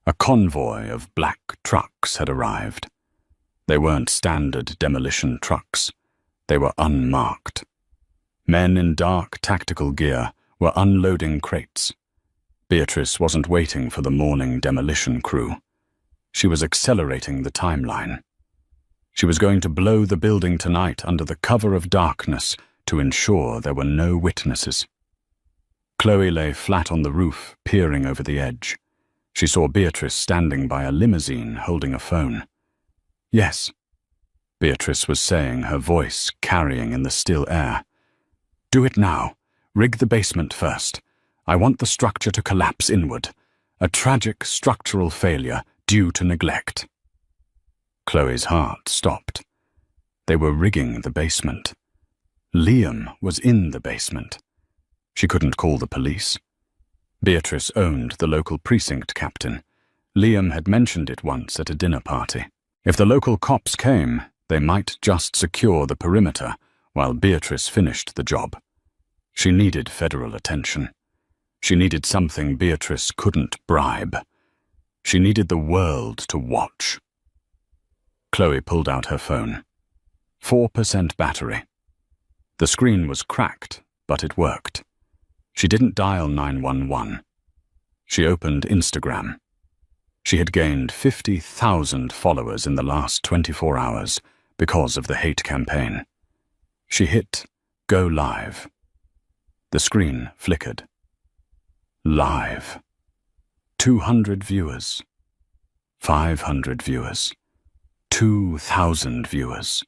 [SPEAKER 1] A convoy of black trucks had arrived. They weren't standard demolition trucks. They were unmarked. Men in dark tactical gear were unloading crates. Beatrice wasn't waiting for the morning demolition crew. She was accelerating the timeline. She was going to blow the building tonight under the cover of darkness to ensure there were no witnesses. Chloe lay flat on the roof, peering over the edge. She saw Beatrice standing by a limousine holding a phone. "Yes," Beatrice was saying, her voice carrying in the still air. "Do it now. Rig the basement first. I want the structure to collapse inward. A tragic structural failure due to neglect." Chloe's heart stopped. They were rigging the basement. Liam was in the basement. She couldn't call the police. Beatrice owned the local precinct captain. Liam had mentioned it once at a dinner party. If the local cops came, they might just secure the perimeter while Beatrice finished the job. She needed federal attention. She needed something Beatrice couldn't bribe. She needed the world to watch. Chloe pulled out her phone. 4% battery. The screen was cracked, but it worked. She didn't dial 911. She opened Instagram. She had gained 50,000 followers in the last 24 hours because of the hate campaign. She hit Go Live. The screen flickered. Live. 200 viewers. 500 viewers. 2,000 viewers.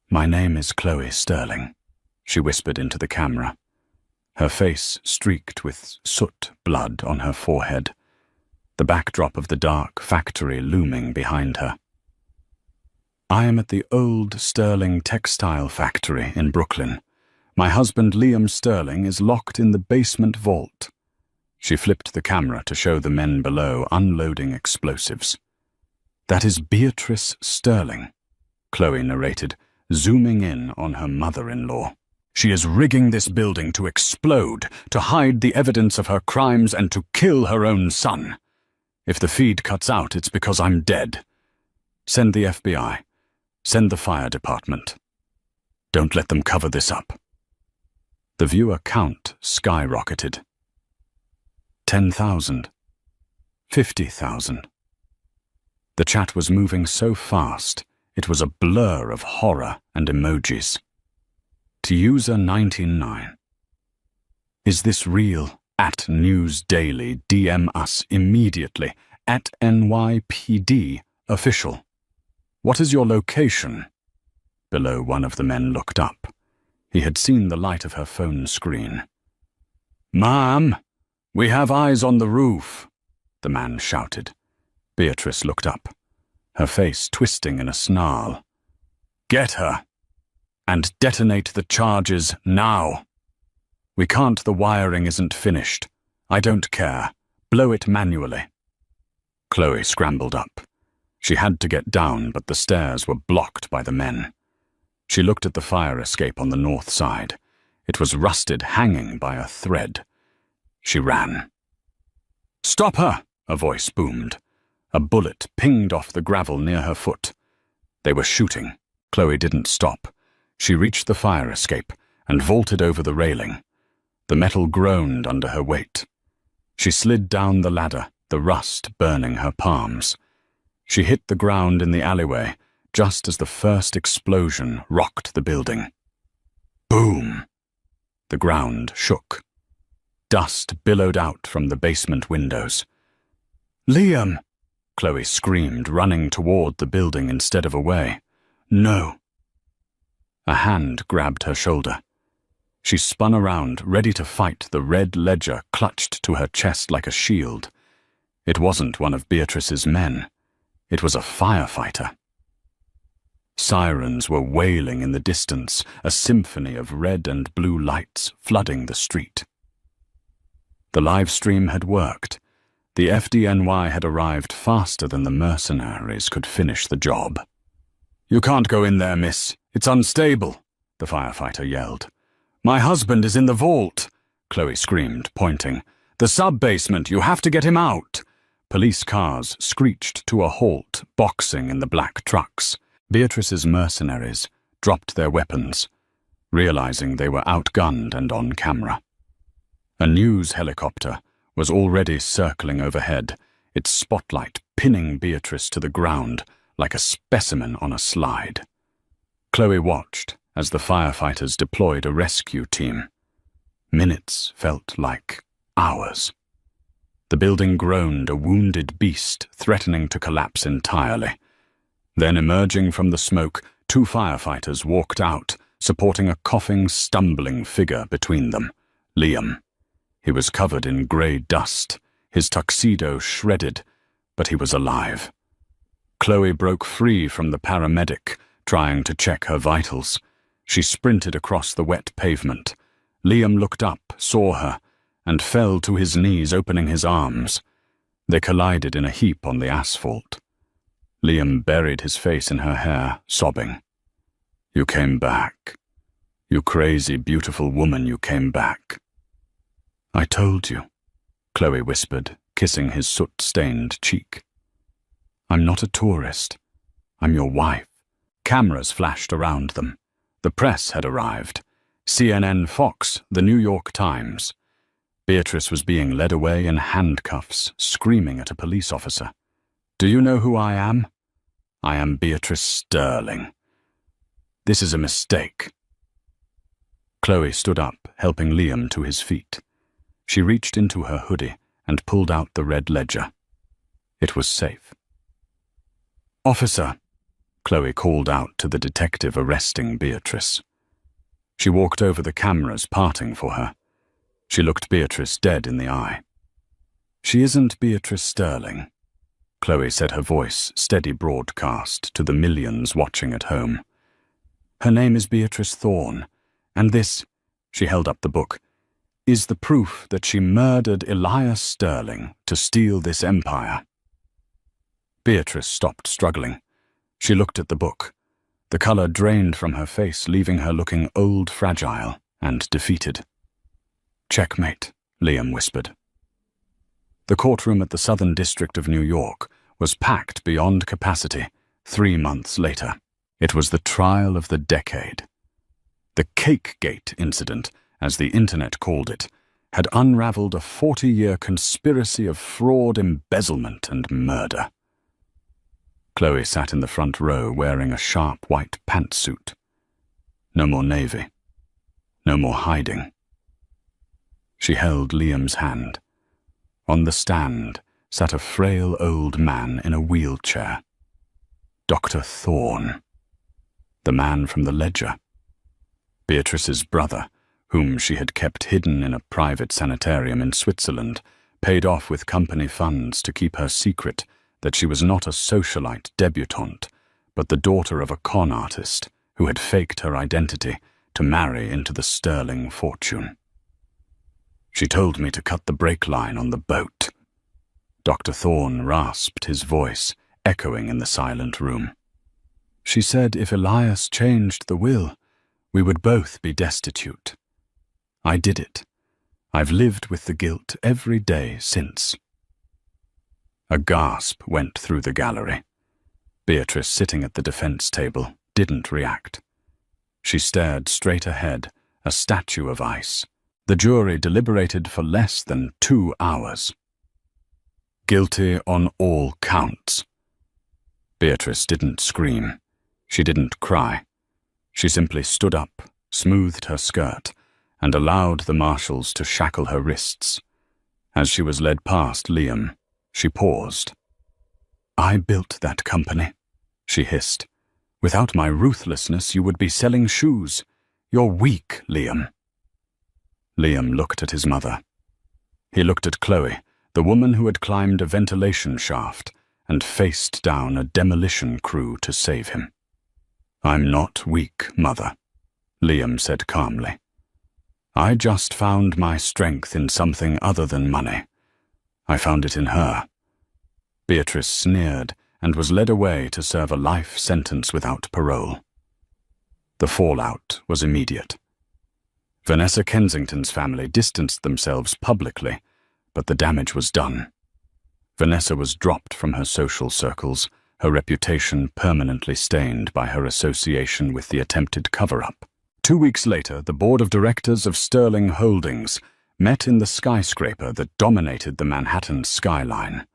[SPEAKER 1] "My name is Chloe Sterling," she whispered into the camera. Her face streaked with soot blood on her forehead, the backdrop of the dark factory looming behind her. "I am at the old Sterling textile factory in Brooklyn. My husband Liam Sterling is locked in the basement vault." She flipped the camera to show the men below unloading explosives. "That is Beatrice Sterling," Chloe narrated, zooming in on her mother-in-law. "She is rigging this building to explode, to hide the evidence of her crimes and to kill her own son. If the feed cuts out, it's because I'm dead. Send the FBI. Send the fire department. Don't let them cover this up." The viewer count skyrocketed. 10,000. 50,000. The chat was moving so fast, it was a blur of horror and emojis. To user 99. "Is this real? At News Daily, DM us immediately. At NYPD official. What is your location? below one of the men looked up. He had seen the light of her phone screen. "Ma'am, we have eyes on the roof," the man shouted. Beatrice looked up, her face twisting in a snarl. "Get her, and detonate the charges now. We can't, the wiring isn't finished. I don't care. Blow it manually." Chloe scrambled up. She had to get down, but the stairs were blocked by the men. She looked at the fire escape on the north side. It was rusted, hanging by a thread. She ran. "Stop her!" a voice boomed. A bullet pinged off the gravel near her foot. They were shooting. Chloe didn't stop. She reached the fire escape and vaulted over the railing. The metal groaned under her weight. She slid down the ladder, the rust burning her palms. She hit the ground in the alleyway just as the first explosion rocked the building. Boom! The ground shook. Dust billowed out from the basement windows. "Liam!" Chloe screamed, running toward the building instead of away. "No!" A hand grabbed her shoulder. She spun around, ready to fight, the red ledger clutched to her chest like a shield. It wasn't one of Beatrice's men. It was a firefighter. Sirens were wailing in the distance, a symphony of red and blue lights flooding the street. The live stream had worked. The FDNY had arrived faster than the mercenaries could finish the job. "You can't go in there, miss. It's unstable," the firefighter yelled. "My husband is in the vault," Chloe screamed, pointing. "The sub-basement, you have to get him out." Police cars screeched to a halt, boxing in the black trucks. Beatrice's mercenaries dropped their weapons, realizing they were outgunned and on camera. A news helicopter was already circling overhead, its spotlight pinning Beatrice to the ground like a specimen on a slide. Chloe watched as the firefighters deployed a rescue team. Minutes felt like hours. The building groaned, a wounded beast threatening to collapse entirely. Then, emerging from the smoke, 2 firefighters walked out, supporting a coughing, stumbling figure between them, Liam. He was covered in grey dust, his tuxedo shredded, but he was alive. Chloe broke free from the paramedic, trying to check her vitals. She sprinted across the wet pavement. Liam looked up, saw her, and fell to his knees, opening his arms. They collided in a heap on the asphalt. Liam buried his face in her hair, sobbing. "You came back. You crazy, beautiful woman, you came back." "I told you," Chloe whispered, kissing his soot-stained cheek. "I'm not a tourist. I'm your wife." Cameras flashed around them. The press had arrived. CNN, Fox, the New York Times. Beatrice was being led away in handcuffs, screaming at a police officer. "Do you know who I am? I am Beatrice Sterling. This is a mistake." Chloe stood up, helping Liam to his feet. She reached into her hoodie and pulled out the red ledger. It was safe. "Officer," Chloe called out to the detective arresting Beatrice. She walked over the cameras, parting for her. She looked Beatrice dead in the eye. "She isn't Beatrice Sterling," Chloe said, her voice steady broadcast to the millions watching at home. "Her name is Beatrice Thorne, and this," she held up the book, "is the proof that she murdered Elias Sterling to steal this empire." Beatrice stopped struggling. She looked at the book. The color drained from her face, leaving her looking old, fragile, and defeated. "Checkmate," Liam whispered. The courtroom at the Southern District of New York was packed beyond capacity 3 months later. It was the trial of the decade. The Cakegate incident, as the internet called it, had unraveled a 40-year conspiracy of fraud, embezzlement, and murder. Chloe sat in the front row wearing a sharp white pantsuit. No more navy. No more hiding. She held Liam's hand. On the stand sat a frail old man in a wheelchair. Dr. Thorne. The man from the ledger. Beatrice's brother, whom she had kept hidden in a private sanitarium in Switzerland, paid off with company funds to keep her secret that she was not a socialite debutante, but the daughter of a con artist who had faked her identity to marry into the sterling fortune. She told me to cut the brake line on the boat. Dr. Thorne rasped, his voice echoing in the silent room. She said if Elias changed the will, we would both be destitute. I did it. I've lived with the guilt every day since. A gasp went through the gallery. Beatrice, sitting at the defense table, didn't react. She stared straight ahead, a statue of ice. The jury deliberated for less than 2 hours. Guilty on all counts. Beatrice didn't scream. She didn't cry. She simply stood up, smoothed her skirt, and allowed the marshals to shackle her wrists. As she was led past Liam, she paused. I built that company, she hissed. Without my ruthlessness, you would be selling shoes. You're weak, Liam. Liam looked at his mother. He looked at Chloe, the woman who had climbed a ventilation shaft and faced down a demolition crew to save him. I'm not weak, Mother, Liam said calmly. I just found my strength in something other than money. I found it in her. Beatrice sneered and was led away to serve a life sentence without parole. The fallout was immediate. Vanessa Kensington's family distanced themselves publicly, but the damage was done. Vanessa was dropped from her social circles, her reputation permanently stained by her association with the attempted cover-up. 2 weeks later, the board of directors of Sterling Holdings met in the skyscraper that dominated the Manhattan skyline.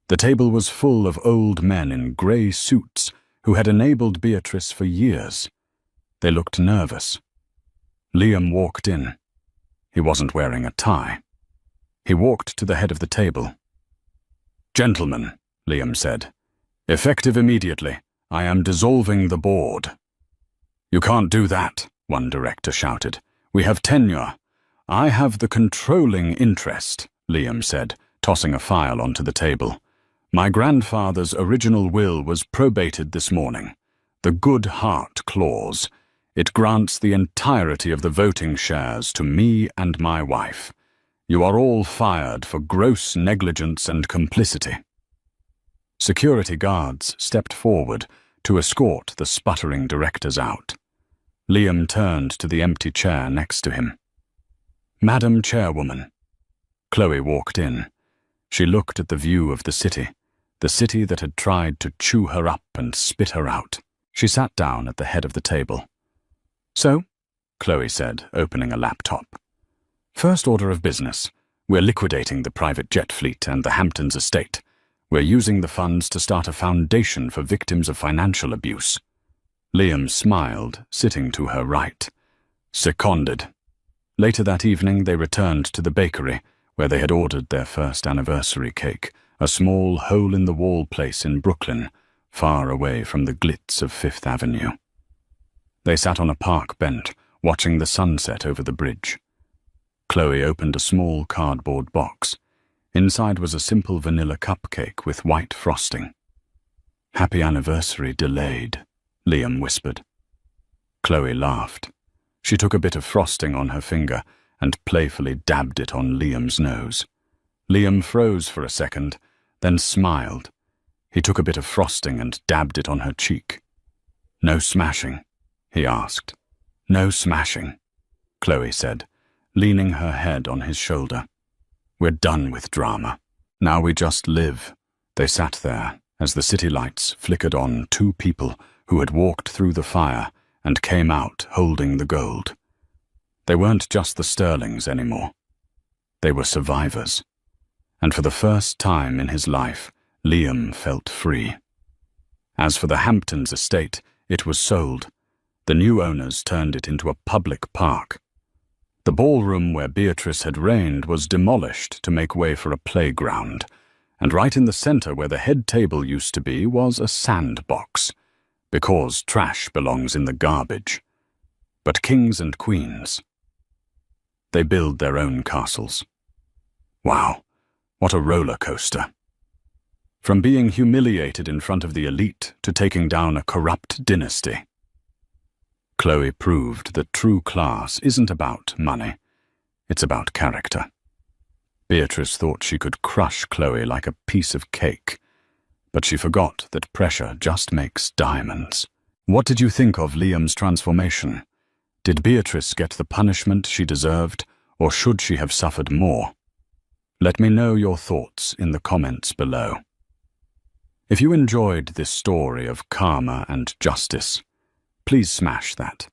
[SPEAKER 1] The table was full of old men in grey suits who had enabled Beatrice for years. They looked nervous. Liam walked in. He wasn't wearing a tie. He walked to the head of the table. Gentlemen, Liam said, effective immediately, I am dissolving the board. You can't do that, one director shouted. We have tenure. I have the controlling interest, Liam said, tossing a file onto the table. My grandfather's original will was probated this morning. The good heart clause. It grants the entirety of the voting shares to me and my wife. You are all fired for gross negligence and complicity. Security guards stepped forward to escort the sputtering directors out. Liam turned to the empty chair next to him. Madam Chairwoman. Chloe walked in. She looked at the view of the city that had tried to chew her up and spit her out. She sat down at the head of the table. So, Chloe said, opening a laptop. First order of business. We're liquidating the private jet fleet and the Hamptons estate. We're using the funds to start a foundation for victims of financial abuse. Liam smiled, sitting to her right. Seconded. Later that evening, they returned to the bakery, where they had ordered their first anniversary cake, a small hole-in-the-wall place in Brooklyn, far away from the glitz of Fifth Avenue. They sat on a park bench, watching the sunset over the bridge. Chloe opened a small cardboard box. Inside was a simple vanilla cupcake with white frosting. Happy anniversary delayed, Liam whispered. Chloe laughed. She took a bit of frosting on her finger and playfully dabbed it on Liam's nose. Liam froze for a second, then smiled. He took a bit of frosting and dabbed it on her cheek. No smashing, he asked. No smashing, Chloe said, leaning her head on his shoulder. We're done with drama. Now we just live. They sat there as the city lights flickered on 2 people who had walked through the fire and came out holding the gold. They weren't just the Sterlings anymore. They were survivors. And for the first time in his life, Liam felt free. As for the Hamptons estate, it was sold. The new owners turned it into a public park. The ballroom where Beatrice had reigned was demolished to make way for a playground, and right in the center where the head table used to be was a sandbox. because trash belongs in the garbage. But kings and queens, they build their own castles. Wow, what a roller coaster. From being humiliated in front of the elite to taking down a corrupt dynasty. Chloe proved that true class isn't about money, it's about character. Beatrice thought she could crush Chloe like a piece of cake, but she forgot that pressure just makes diamonds. What did you think of Liam's transformation? Did Beatrice get the punishment she deserved, or should she have suffered more? Let me know your thoughts in the comments below. If you enjoyed this story of karma and justice, please smash that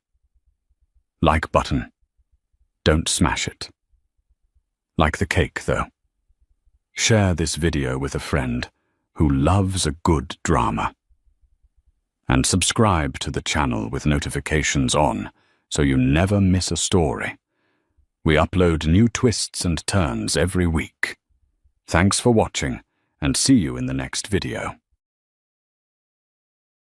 [SPEAKER 1] like button. Don't smash it. Like the cake, though. Share this video with a friend who loves a good drama. And subscribe to the channel with notifications on so you never miss a story. We upload new twists and turns every week. Thanks for watching, and see you in the next video.